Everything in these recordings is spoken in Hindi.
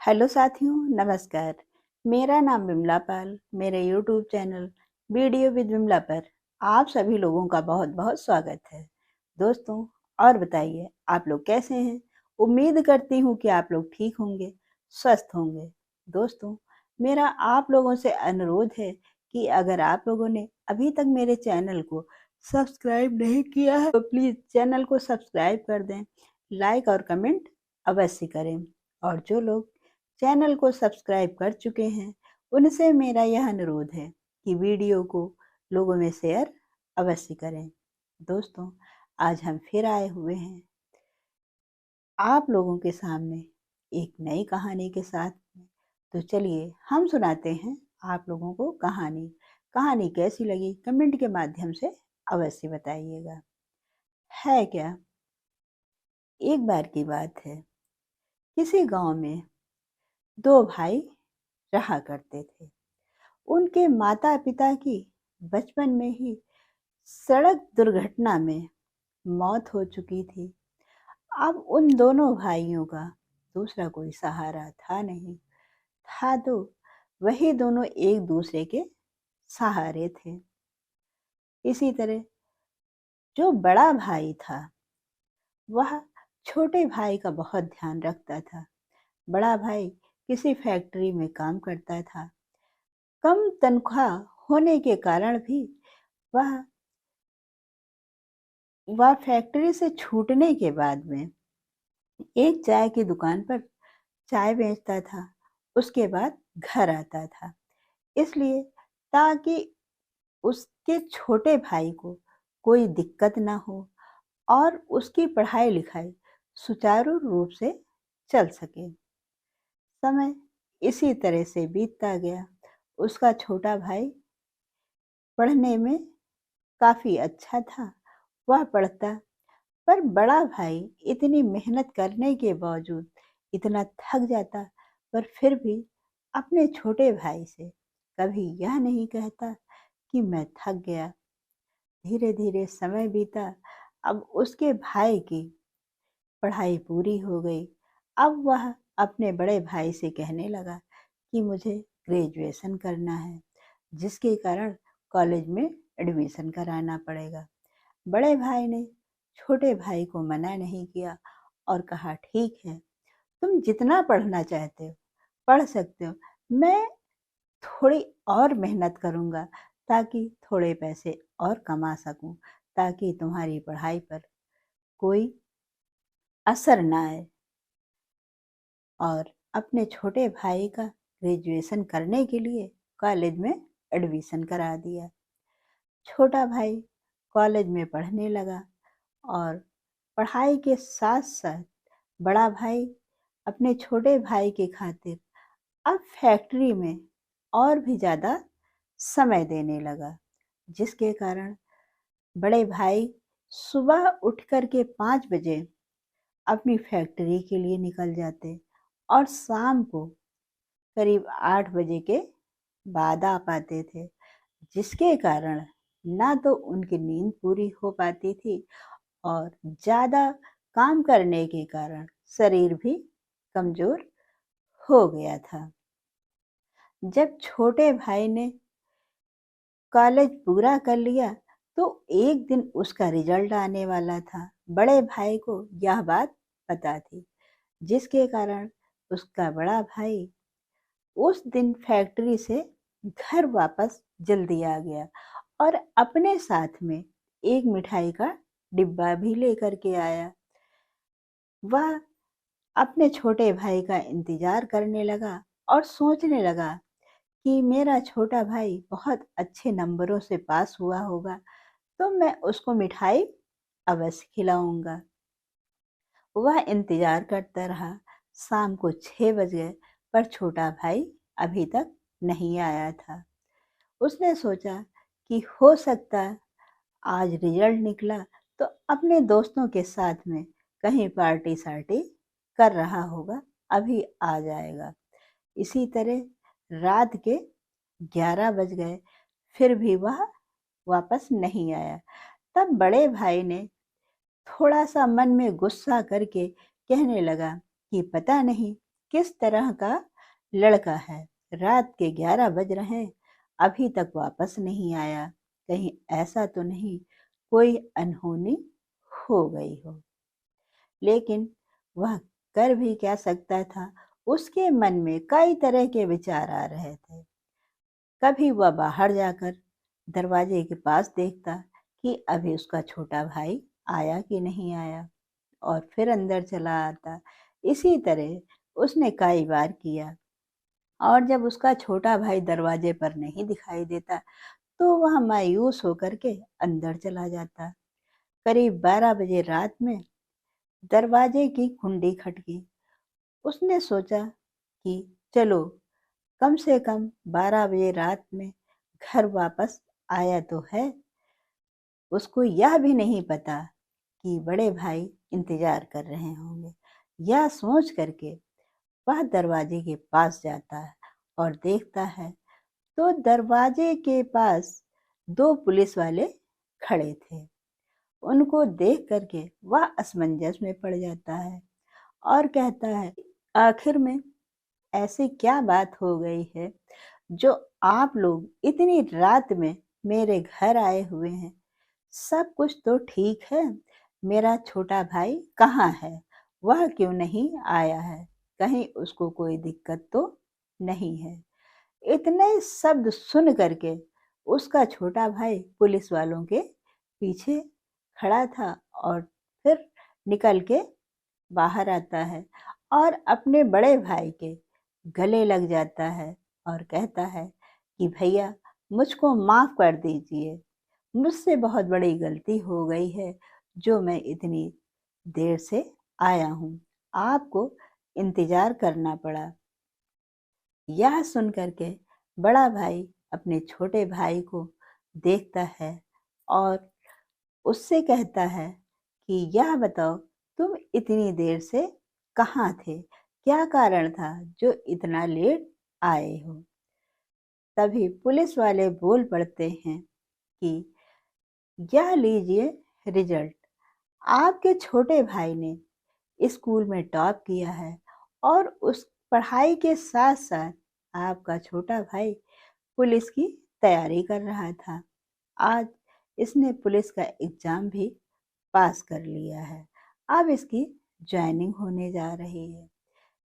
हेलो साथियों, नमस्कार। मेरा नाम विमला पाल। मेरे YouTube channel video with Vimla पर आप सभी लोगों का बहुत बहुत स्वागत है। दोस्तों, और बताइए आप लोग कैसे हैं? उम्मीद करती हूँ कि आप लोग ठीक होंगे, स्वस्थ होंगे। दोस्तों, मेरा आप लोगों से अनुरोध है कि अगर आप लोगों ने अभी तक मेरे चैनल को सब्सक्राइब नहीं किया है तो प्लीज़ चैनल को सब्सक्राइब कर दें, लाइक और कमेंट अवश्य करें। और जो लोग चैनल को सब्सक्राइब कर चुके हैं उनसे मेरा यह अनुरोध है कि वीडियो को लोगों में शेयर अवश्य करें। दोस्तों, आज हम फिर आए हुए हैं आप लोगों के सामने एक नई कहानी के साथ में। तो चलिए हम सुनाते हैं आप लोगों को कहानी। कहानी कैसी लगी कमेंट के माध्यम से अवश्य बताइएगा। है क्या, एक बार की बात है, किसी गांव में दो भाई रहा करते थे। उनके माता पिता की बचपन में ही सड़क दुर्घटना में मौत हो चुकी थी। अब उन दोनों भाइयों का दूसरा कोई सहारा था नहीं, था तो वही दोनों एक दूसरे के सहारे थे। इसी तरह जो बड़ा भाई था वह छोटे भाई का बहुत ध्यान रखता था। बड़ा भाई किसी फैक्ट्री में काम करता था। कम तनख्वाह होने के कारण भी वह वह फैक्ट्री से छूटने के बाद में एक चाय की दुकान पर चाय बेचता था। उसके बाद घर आता था, इसलिए ताकि उसके छोटे भाई को कोई दिक्कत ना हो और उसकी पढ़ाई लिखाई सुचारू रूप से चल सके। समय इसी तरह से बीतता गया। उसका छोटा भाई पढ़ने में काफ़ी अच्छा था। वह पढ़ता, पर बड़ा भाई इतनी मेहनत करने के बावजूद इतना थक जाता, पर फिर भी अपने छोटे भाई से कभी यह नहीं कहता कि मैं थक गया। धीरे धीरे समय बीता। अब उसके भाई की पढ़ाई पूरी हो गई। अब वह अपने बड़े भाई से कहने लगा कि मुझे ग्रेजुएशन करना है, जिसके कारण कॉलेज में एडमिशन कराना पड़ेगा। बड़े भाई ने छोटे भाई को मना नहीं किया और कहा, ठीक है, तुम जितना पढ़ना चाहते हो पढ़ सकते हो। मैं थोड़ी और मेहनत करूँगा ताकि थोड़े पैसे और कमा सकूँ, ताकि तुम्हारी पढ़ाई पर कोई असर ना आए। और अपने छोटे भाई का ग्रेजुएशन करने के लिए कॉलेज में एडमिशन करा दिया। छोटा भाई कॉलेज में पढ़ने लगा और पढ़ाई के साथ साथ बड़ा भाई अपने छोटे भाई की खातिर अब फैक्ट्री में और भी ज़्यादा समय देने लगा, जिसके कारण बड़े भाई सुबह उठ कर के 5 बजे अपनी फैक्ट्री के लिए निकल जाते और शाम को करीब 8 बजे के बाद आ पाते थे, जिसके कारण ना तो उनकी नींद पूरी हो पाती थी और ज़्यादा काम करने के कारण शरीर भी कमज़ोर हो गया था। जब छोटे भाई ने कॉलेज पूरा कर लिया तो एक दिन उसका रिजल्ट आने वाला था। बड़े भाई को यह बात पता थी, जिसके कारण उसका बड़ा भाई उस दिन फैक्ट्री से घर वापस जल्दी आ गया और अपने साथ में एक मिठाई का डिब्बा भी लेकर के आया। वह अपने छोटे भाई का इंतजार करने लगा और सोचने लगा कि मेरा छोटा भाई बहुत अच्छे नंबरों से पास हुआ होगा तो मैं उसको मिठाई अवश्य खिलाऊंगा। वह इंतजार करता रहा। शाम को 6 बज गए, पर छोटा भाई अभी तक नहीं आया था। उसने सोचा कि हो सकता है आज रिजल्ट निकला तो अपने दोस्तों के साथ में कहीं पार्टी सार्टी कर रहा होगा, अभी आ जाएगा। इसी तरह रात के 11 बज गए, फिर भी वह वापस नहीं आया। तब बड़े भाई ने थोड़ा सा मन में गुस्सा करके कहने लगा कि पता नहीं किस तरह का लड़का है। रात के 11 बज रहे हैं, अभी तक वापस नहीं आया। कहीं ऐसा तो नहीं कोई अनहोनी हो गई हो। लेकिन वह कर भी क्या सकता था। उसके मन में कई तरह के विचार आ रहे थे। कभी वह बाहर जाकर दरवाजे के पास देखता कि अभी उसका छोटा भाई आया कि नहीं आया, और फिर अंदर चला आता। इसी तरह उसने कई बार किया, और जब उसका छोटा भाई दरवाजे पर नहीं दिखाई देता तो वह मायूस होकर के अंदर चला जाता। करीब 12 बजे रात में दरवाजे की कुंडी खटकी। उसने सोचा कि चलो, कम से कम 12 बजे रात में घर वापस आया तो है। उसको यह भी नहीं पता कि बड़े भाई इंतजार कर रहे होंगे। यह सोच करके वह दरवाजे के पास जाता है और देखता है तो दरवाजे के पास 2 पुलिस वाले खड़े थे। उनको देख करके वह असमंजस में पड़ जाता है और कहता है, आखिर में ऐसी क्या बात हो गई है जो आप लोग इतनी रात में मेरे घर आए हुए हैं। सब कुछ तो ठीक है। मेरा छोटा भाई कहाँ है? वह क्यों नहीं आया है? कहीं उसको कोई दिक्कत तो नहीं है? इतने शब्द सुन करके उसका छोटा भाई पुलिस वालों के पीछे खड़ा था और फिर निकल के बाहर आता है और अपने बड़े भाई के गले लग जाता है और कहता है कि भैया, मुझको माफ़ कर दीजिए। मुझसे बहुत बड़ी गलती हो गई है जो मैं इतनी देर से आया हूँ। आपको इंतज़ार करना पड़ा। यह सुन कर के बड़ा भाई अपने छोटे भाई को देखता है और उससे कहता है कि यह बताओ, तुम इतनी देर से कहाँ थे? क्या कारण था जो इतना लेट आए हो? तभी पुलिस वाले बोल पड़ते हैं कि यह लीजिए रिजल्ट। आपके छोटे भाई ने स्कूल में टॉप किया है और उस पढ़ाई के साथ साथ आपका छोटा भाई पुलिस की तैयारी कर रहा था। आज इसने पुलिस का एग्ज़ाम भी पास कर लिया है। अब इसकी जॉइनिंग होने जा रही है।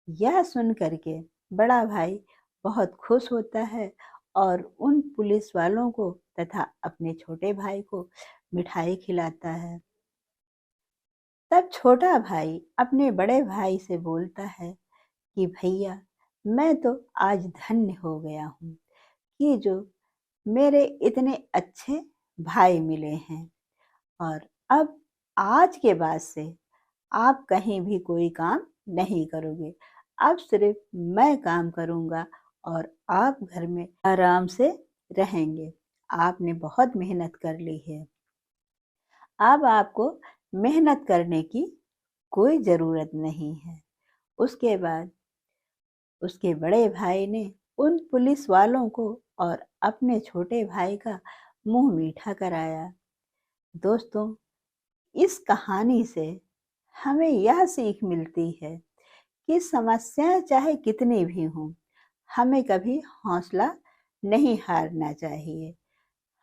यह सुन कर के बड़ा भाई बहुत खुश होता है और उन पुलिस वालों को तथा अपने छोटे भाई को मिठाई खिलाता है। तब छोटा भाई अपने बड़े भाई से बोलता है कि भैया, मैं तो आज धन्य हो गया हूँ कि जो मेरे इतने अच्छे भाई मिले हैं, और अब आज के बाद से आप कहीं भी कोई काम नहीं करोगे। अब सिर्फ मैं काम करूँगा और आप घर में आराम से रहेंगे। आपने बहुत मेहनत कर ली है। अब आपको मेहनत करने की कोई ज़रूरत नहीं है। उसके बाद उसके बड़े भाई ने उन पुलिस वालों को और अपने छोटे भाई का मुँह मीठा कराया। दोस्तों, इस कहानी से हमें यह सीख मिलती है कि समस्याएं चाहे कितनी भी हों, हमें कभी हौसला नहीं हारना चाहिए।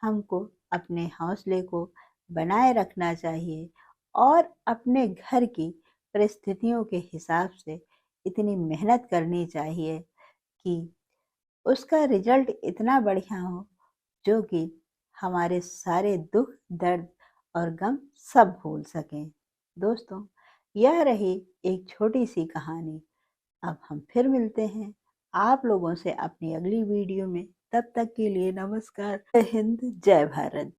हमको अपने हौसले को बनाए रखना चाहिए और अपने घर की परिस्थितियों के हिसाब से इतनी मेहनत करनी चाहिए कि उसका रिजल्ट इतना बढ़िया हो जो कि हमारे सारे दुख, दर्द और गम सब भूल सकें। दोस्तों, यह रही एक छोटी सी कहानी। अब हम फिर मिलते हैं आप लोगों से अपनी अगली वीडियो में। तब तक के लिए नमस्कार, जय हिंद, जय भारत।